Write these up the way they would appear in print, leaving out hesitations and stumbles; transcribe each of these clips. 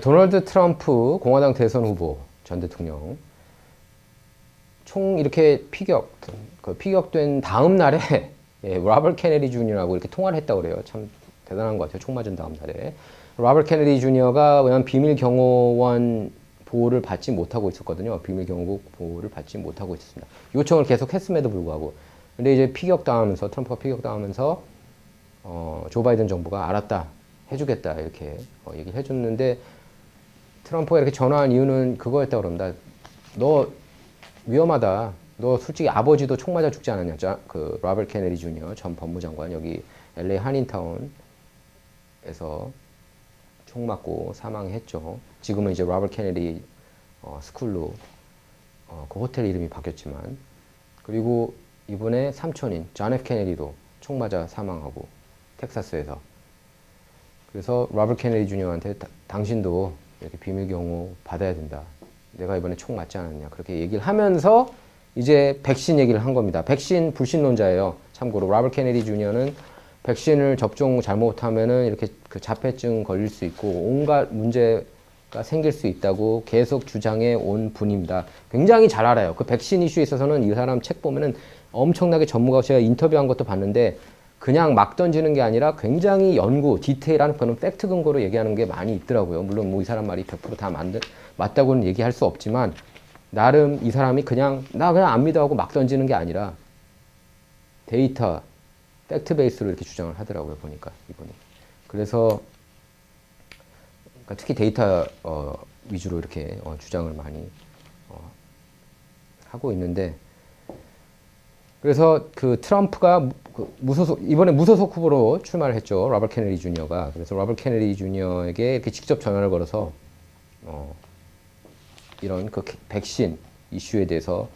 도널드 트럼프 공화당 대선 후보 전 대통령 총 이렇게 피격된 다음 날에 로버트 케네디 주니어하고 이렇게 통화를 했다고 그래요. 참 대단한 것 같아요. 총 맞은 다음 날에. 로버트 케네디 주니어가 왜냐면 비밀 경호원 보호를 받지 못하고 있었거든요. 비밀 경호국 보호를 받지 못하고 있었습니다. 요청을 계속 했음에도 불구하고. 근데 이제 트럼프가 피격당하면서 조 바이든 정부가 알았다, 해주겠다 이렇게 얘기를 해줬는데 트럼프가 이렇게 전화한 이유는 그거였다고 그럽니다. 너 위험하다. 너 솔직히 아버지도 총 맞아 죽지 않았냐? 그 로버트 케네디 주니어 전 법무장관 여기 LA 한인타운에서 총 맞고 사망했죠. 지금은 이제 로버트 케네디 스쿨로 그 호텔 이름이 바뀌었지만 그리고 이분의 삼촌인 존 F 케네디도 총 맞아 사망하고 텍사스에서 그래서 로버트 케네디 주니어한테 당신도 이렇게 비밀 경호 받아야 된다. 내가 이번에 총 맞지 않았냐. 그렇게 얘기를 하면서 이제 백신 얘기를 한 겁니다. 백신 불신론자예요. 참고로 로버트 케네디 주니어는 백신을 접종 잘못하면은 이렇게 그 자폐증 걸릴 수 있고 온갖 문제가 생길 수 있다고 계속 주장해 온 분입니다. 굉장히 잘 알아요. 그 백신 이슈에 있어서는 이 사람 책 보면은 엄청나게 전문가고 제가 인터뷰한 것도 봤는데 그냥 막 던지는 게 아니라 굉장히 연구, 디테일한 그런 팩트 근거로 얘기하는 게 많이 있더라고요. 물론 뭐 이 사람 말이 100%다 맞다고는 얘기할 수 없지만 나름 이 사람이 나 그냥 안 믿어 하고 막 던지는 게 아니라 데이터, 팩트 베이스로 이렇게 주장을 하더라고요. 보니까 이분이. 그래서 그러니까 특히 데이터 위주로 이렇게 주장을 많이 하고 있는데 그래서 그 트럼프가 이번에 무소속 후보로 출마를 했죠. 로버트 케네디 주니어가. 그래서 로버트 케네디 주니어에게 이렇게 직접 전화를 걸어서 이런 그 백신 이슈에 대해서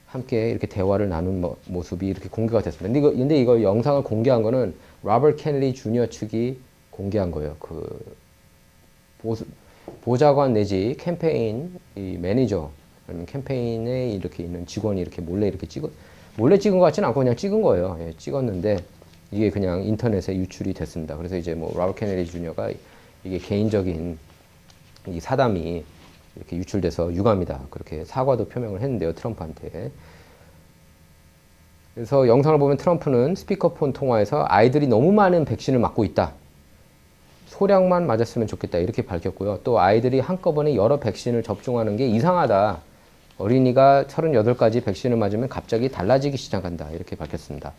함께 이렇게 대화를 나눈 모습이 이렇게 공개가 됐습니다. 근데 이거 영상을 공개한 거는 로버트 케네디 주니어 측이 공개한 거예요. 그 보좌관 내지 캠페인 이 매니저 아니면 캠페인에 이렇게 있는 직원이 이렇게 몰래 찍은 것 같지는 않고 그냥 찍은 거예요. 예, 찍었는데 이게 그냥 인터넷에 유출이 됐습니다. 그래서 이제 뭐 로버트 케네디 주니어가 이게 개인적인 이 사담이 이렇게 유출돼서 유감이다. 그렇게 사과도 표명을 했는데요. 트럼프한테. 그래서 영상을 보면 트럼프는 스피커폰 통화에서 아이들이 너무 많은 백신을 맞고 있다. 소량만 맞았으면 좋겠다. 이렇게 밝혔고요. 또 아이들이 한꺼번에 여러 백신을 접종하는 게 이상하다. 어린이가 38가지 백신을 맞으면 갑자기 달라지기 시작한다. 이렇게 밝혔습니다.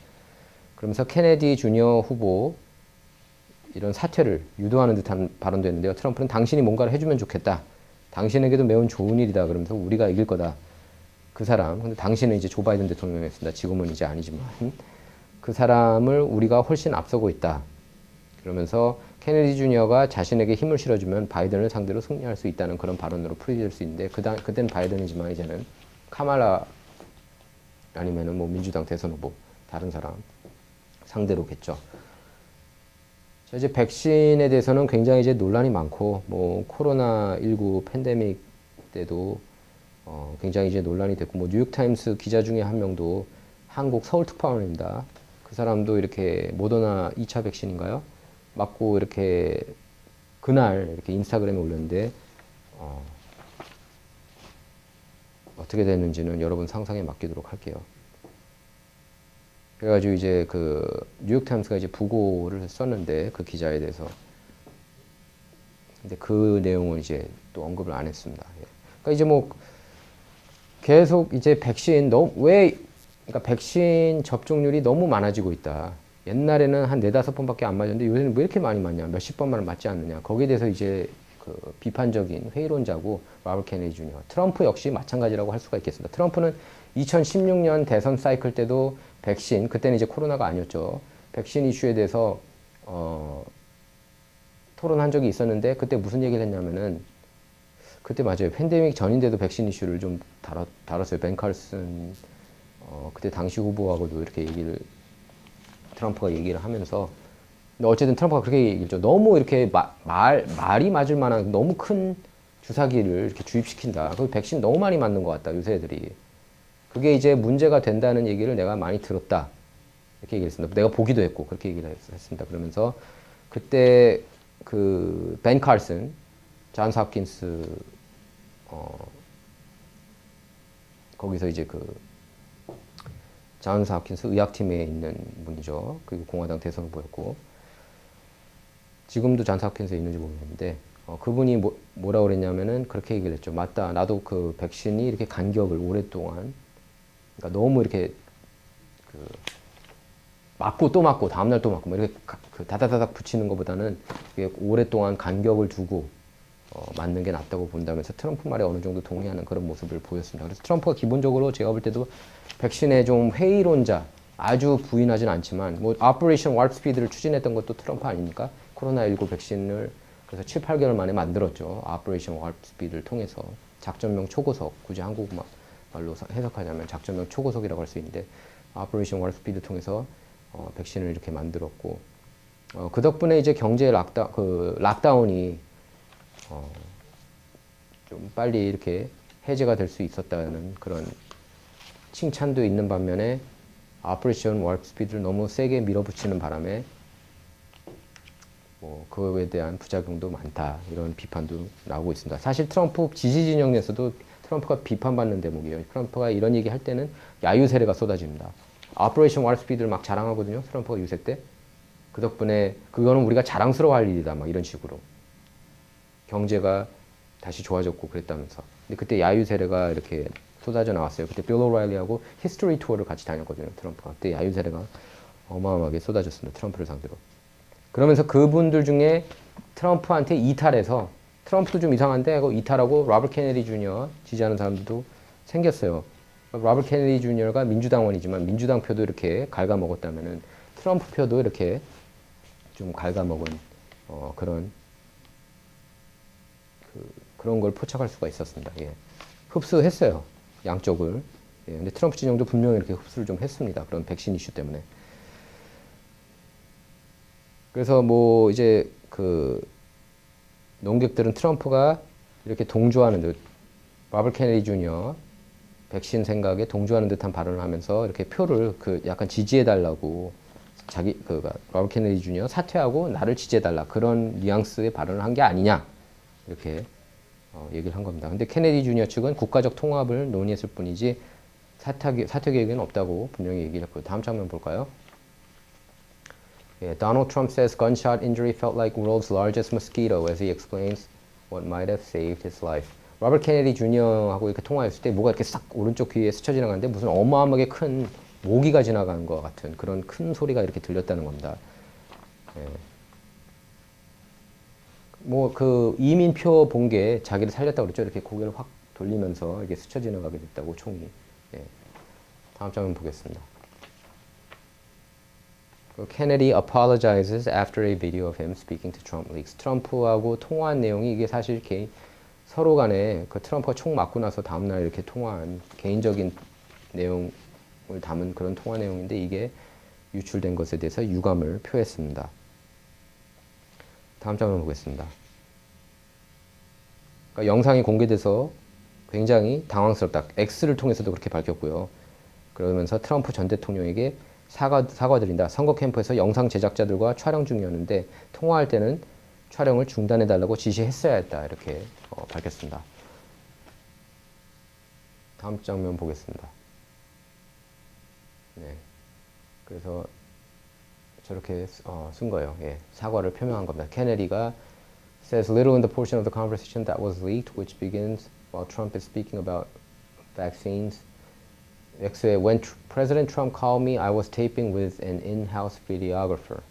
그러면서 케네디 주니어 후보 이런 사퇴를 유도하는 듯한 발언도 했는데요. 트럼프는 당신이 뭔가를 해주면 좋겠다. 당신에게도 매우 좋은 일이다. 그러면서 우리가 이길 거다. 그 사람, 근데 당신은 이제 조 바이든 대통령이었습니다. 지금은 이제 아니지만 그 사람을 우리가 훨씬 앞서고 있다. 그러면서 케네디 주니어가 자신에게 힘을 실어주면 바이든을 상대로 승리할 수 있다는 그런 발언으로 풀이될 수 있는데 그때는 바이든이지만 이제는 카말라 아니면은 뭐 민주당 대선 후보 다른 사람 상대로겠죠. 자, 이제 백신에 대해서는 굉장히 이제 논란이 많고 뭐 코로나19 팬데믹 때도 굉장히 이제 논란이 됐고 뭐 뉴욕타임스 기자 중에 한 명도 한국 서울 특파원입니다. 그 사람도 이렇게 모더나 2차 백신인가요? 맞고 이렇게 그날 이렇게 인스타그램에 올렸는데 어떻게 됐는지는 여러분 상상에 맡기도록 할게요. 그래가지고 이제 그 뉴욕타임스가 이제 부고를 썼는데 그 기자에 대해서 근데 그 내용은 이제 또 언급을 안 했습니다. 예. 그러니까 이제 뭐 계속 이제 그러니까 백신 접종률이 너무 많아지고 있다. 옛날에는 한 4-5번밖에 안 맞았는데 요새는 왜 이렇게 많이 맞냐. 몇십 번만 맞지 않느냐. 거기에 대해서 이제 그 비판적인 회의론자고 로버트 케네디 주니어. 트럼프 역시 마찬가지라고 할 수가 있겠습니다. 트럼프는 2016년 대선 사이클 때도 백신, 그때는 이제 코로나가 아니었죠. 백신 이슈에 대해서 토론한 적이 있었는데 그때 무슨 얘기를 했냐면은 그때 맞아요. 팬데믹 전인데도 백신 이슈를 좀 다뤘어요. 벤 칼슨 그때 당시 후보하고도 이렇게 트럼프가 얘기를 하면서 근데 어쨌든 트럼프가 그렇게 얘기했죠. 너무 이렇게 말이 맞을 만한 너무 큰 주사기를 이렇게 주입시킨다. 그 백신 너무 많이 맞는 것 같다. 요새 애들이. 그게 이제 문제가 된다는 얘기를 내가 많이 들었다. 이렇게 얘기했습니다. 내가 보기도 했고 그렇게 얘기를 했습니다. 그러면서 그때 그 벤 칼슨 존스 홉킨스 거기서 이제 그 존스 홉킨스 의학팀에 있는 분이죠. 그리고 공화당 대선 후보였고 지금도 존스 홉킨스에 있는지 모르겠는데 그분이 뭐라고 그랬냐면은 그렇게 얘기를 했죠. 맞다. 나도 그 백신이 이렇게 간격을 오랫동안 그러니까 너무 이렇게 그 맞고 또 맞고 다음날 또 맞고 뭐 이렇게 그 다다다닥 붙이는 것보다는 오랫동안 간격을 두고 맞는 게 낫다고 본다면서 트럼프 말에 어느 정도 동의하는 그런 모습을 보였습니다. 그래서 트럼프가 기본적으로 제가 볼 때도 백신의 좀 회의론자, 아주 부인하진 않지만 뭐 오퍼레이션 와프 스피드를 추진했던 것도 트럼프 아닙니까? 코로나19 백신을 그래서 7, 8개월 만에 만들었죠. 오퍼레이션 와프 스피드를 통해서 작전명 초고속, 굳이 한국말로 해석하자면 작전명 초고속이라고 할 수 있는데 오퍼레이션 와프 스피드를 통해서 백신을 이렇게 만들었고 그 덕분에 이제 경제 락다운이 좀 빨리 이렇게 해제가 될 수 있었다는 그런 칭찬도 있는 반면에 오퍼레이션 와프 스피드를 너무 세게 밀어붙이는 바람에 뭐 그거에 대한 부작용도 많다 이런 비판도 나오고 있습니다. 사실 트럼프 지지 진영에서도 트럼프가 비판받는 대목이에요. 트럼프가 이런 얘기 할 때는 야유 세례가 쏟아집니다. 오퍼레이션 와프 스피드를 막 자랑하거든요. 트럼프가 유세 때. 그 덕분에 그거는 우리가 자랑스러워할 일이다 막 이런 식으로. 경제가 다시 좋아졌고 그랬다면서. 근데 그때 야유 세례가 이렇게 쏟아져 나왔어요. 그때 빌 오라일리하고 히스토리 투어를 같이 다녔거든요. 트럼프가. 그때 야유 세례가 어마어마하게 쏟아졌습니다. 트럼프를 상대로. 그러면서 그분들 중에 트럼프한테 이탈해서 트럼프도 좀 이상한데 이탈하고 로버트 케네디 주니어 지지하는 사람들도 생겼어요. 로버트 케네디 주니어가 민주당원이지만 민주당 표도 이렇게 갉아먹었다면은 트럼프 표도 이렇게 좀 갉아먹은 그런 걸 포착할 수가 있었습니다. 예. 흡수했어요. 양쪽을. 예. 근데 트럼프 진영도 분명히 이렇게 흡수를 좀 했습니다. 그런 백신 이슈 때문에. 그래서 뭐 이제 그 농객들은 트럼프가 이렇게 동조하는 듯 로버트 케네디 주니어 백신 생각에 동조하는 듯한 발언을 하면서 이렇게 표를 그 약간 지지해달라고 로버트 케네디 주니어 사퇴하고 나를 지지해달라 그런 뉘앙스의 발언을 한 게 아니냐 이렇게 얘기를 한 겁니다. 근데 케네디 주니어 측은 국가적 통합을 논의했을 뿐이지 사퇴 계획은 없다고 분명히 얘기를 했고요. 다음 장면 볼까요? Yeah, Donald Trump says gunshot injury felt like world's largest mosquito as he explains what might have saved his life. 로버트 케네디 주니어하고 이렇게 통화했을 때 뭐가 이렇게 싹 오른쪽 귀에 스쳐 지나가는데 무슨 어마어마하게 큰 모기가 지나가는 것 같은 그런 큰 소리가 이렇게 들렸다는 겁니다. 예. 뭐 그 이민표 본 게 자기를 살렸다고 그랬죠. 이렇게 고개를 확 돌리면서 이렇게 스쳐 지나가게 됐다고 총이. 예. 다음 장면 보겠습니다. Kennedy apologizes after a video of him speaking to Trump leaks. 트럼프하고 통화한 내용이 이게 사실 서로 간에 그 트럼프가 총 맞고 나서 다음날 이렇게 통화한 개인적인 내용을 담은 그런 통화 내용인데 이게 유출된 것에 대해서 유감을 표했습니다. 다음 장면 보겠습니다. 그러니까 영상이 공개돼서 굉장히 당황스럽다. X를 통해서도 그렇게 밝혔고요. 그러면서 트럼프 전 대통령에게 사과드린다. 선거 캠프에서 영상 제작자들과 촬영 중이었는데 통화할 때는 촬영을 중단해달라고 지시했어야 했다. 이렇게 밝혔습니다. 다음 장면 보겠습니다. 네. 그래서 저렇게 쓴 거예요. 예. 사과를 표명한 겁니다. 케네디가 says little in the portion of the conversation that was leaked, which begins while Trump is speaking about vaccines. X에 when President Trump called me, I was taping with an in-house videographer.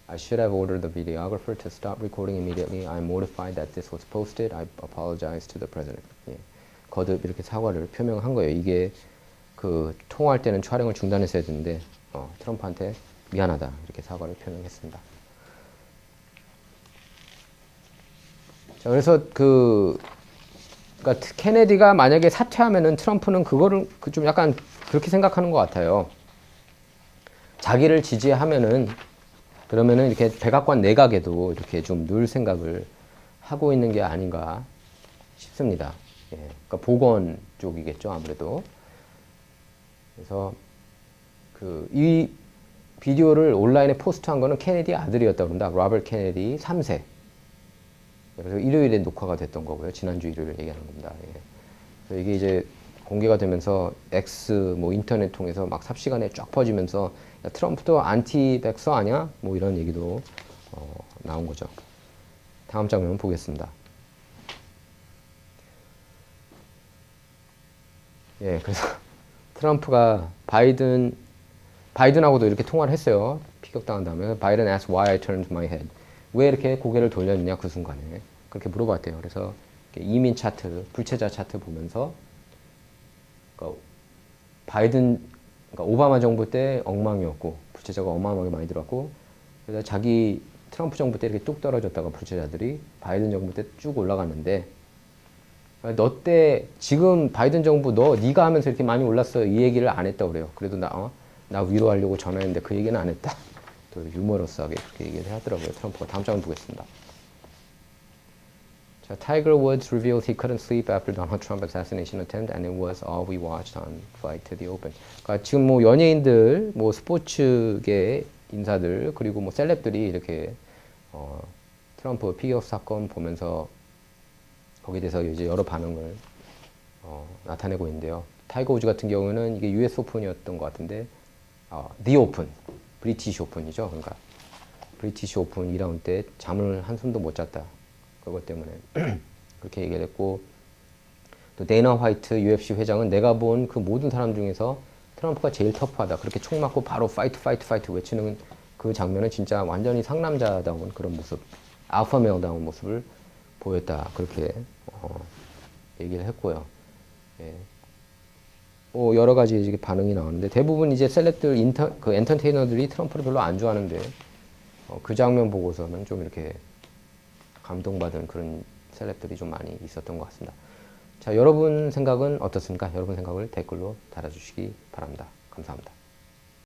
I should have ordered the videographer to stop recording immediately. I'm mortified that this was posted. I apologize to the president. 예. 거듭 이렇게 사과를 표명한 거예요. 이게 그 통화할 때는 촬영을 중단했어야 되는데 트럼프한테 미안하다 이렇게 사과를 표명했습니다. 자, 그래서 그러니까 케네디가 만약에 사퇴하면은 트럼프는 그거를 좀 약간 그렇게 생각하는 것 같아요. 자기를 지지하면은 그러면은 이렇게 백악관 내각에도 이렇게 좀 늘 생각을 하고 있는 게 아닌가 싶습니다. 예, 그러니까 보건 쪽이겠죠 아무래도. 그래서 이 비디오를 온라인에 포스트한 거는 케네디 아들이었다고 합니다. 로버트 케네디 3세. 그래서 일요일에 녹화가 됐던 거고요. 지난주 일요일 얘기하는 겁니다. 예. 그래서 이게 이제 공개가 되면서 X 뭐 인터넷 통해서 막 삽시간에 쫙 퍼지면서 야, 트럼프도 안티백서 아니야? 뭐 이런 얘기도 나온 거죠. 다음 장면 보겠습니다. 예, 그래서 트럼프가 바이든하고도 이렇게 통화를 했어요. 피격당한 다음에 바이든 asked why I turned my head. 왜 이렇게 고개를 돌렸느냐 그 순간에 그렇게 물어봤대요. 그래서 이민 차트, 불체자 차트 보면서 그러니까 그러니까 오바마 정부 때 엉망이었고 불체자가 어마어마하게 많이 들어왔고 그래서 자기 트럼프 정부 때 이렇게 뚝 떨어졌다가 불체자들이 바이든 정부 때 쭉 올라갔는데 너 때 지금 바이든 정부 네가 하면서 이렇게 많이 올랐어 이 얘기를 안 했다고 그래요. 그래도 나 위로하려고 전화했는데 그 얘기는 안 했다. 또 유머러스하게 그렇게 얘기를 하더라고요. 트럼프가. 다음 장면 보겠습니다. 자, Tiger Woods revealed he couldn't sleep after Donald Trump assassination attempt, and it was all we watched on Flight to the Open. 그러니까 지금 뭐 연예인들, 뭐 스포츠계 인사들 그리고 뭐 셀럽들이 이렇게 트럼프 피격 사건 보면서 거기에 대해서 이제 여러 반응을 나타내고 있는데요. 타이거 우즈 같은 경우는 이게 US 오픈이었던 것 같은데, The Open, 브리티시 오픈이죠. 그러니까 브리티시 오픈 2라운드 때 잠을 한숨도 못 잤다. 그것 때문에 그렇게 얘기를 했고, 또 데이나 화이트 UFC 회장은 내가 본 그 모든 사람 중에서 트럼프가 제일 터프하다. 그렇게 총 맞고 바로 파이트 파이트 파이트 외치는 그 장면은 진짜 완전히 상남자다운 그런 모습, 알파메일다운 모습을 보였다. 그렇게 얘기를 했고요. 예. 뭐 여러 가지 이제 반응이 나오는데 대부분 이제 셀럽들 그 엔터테이너들이 트럼프를 별로 안 좋아하는데 그 장면 보고서는 좀 이렇게 감동받은 그런 셀럽들이 좀 많이 있었던 것 같습니다. 자, 여러분 생각은 어떻습니까? 여러분 생각을 댓글로 달아주시기 바랍니다. 감사합니다.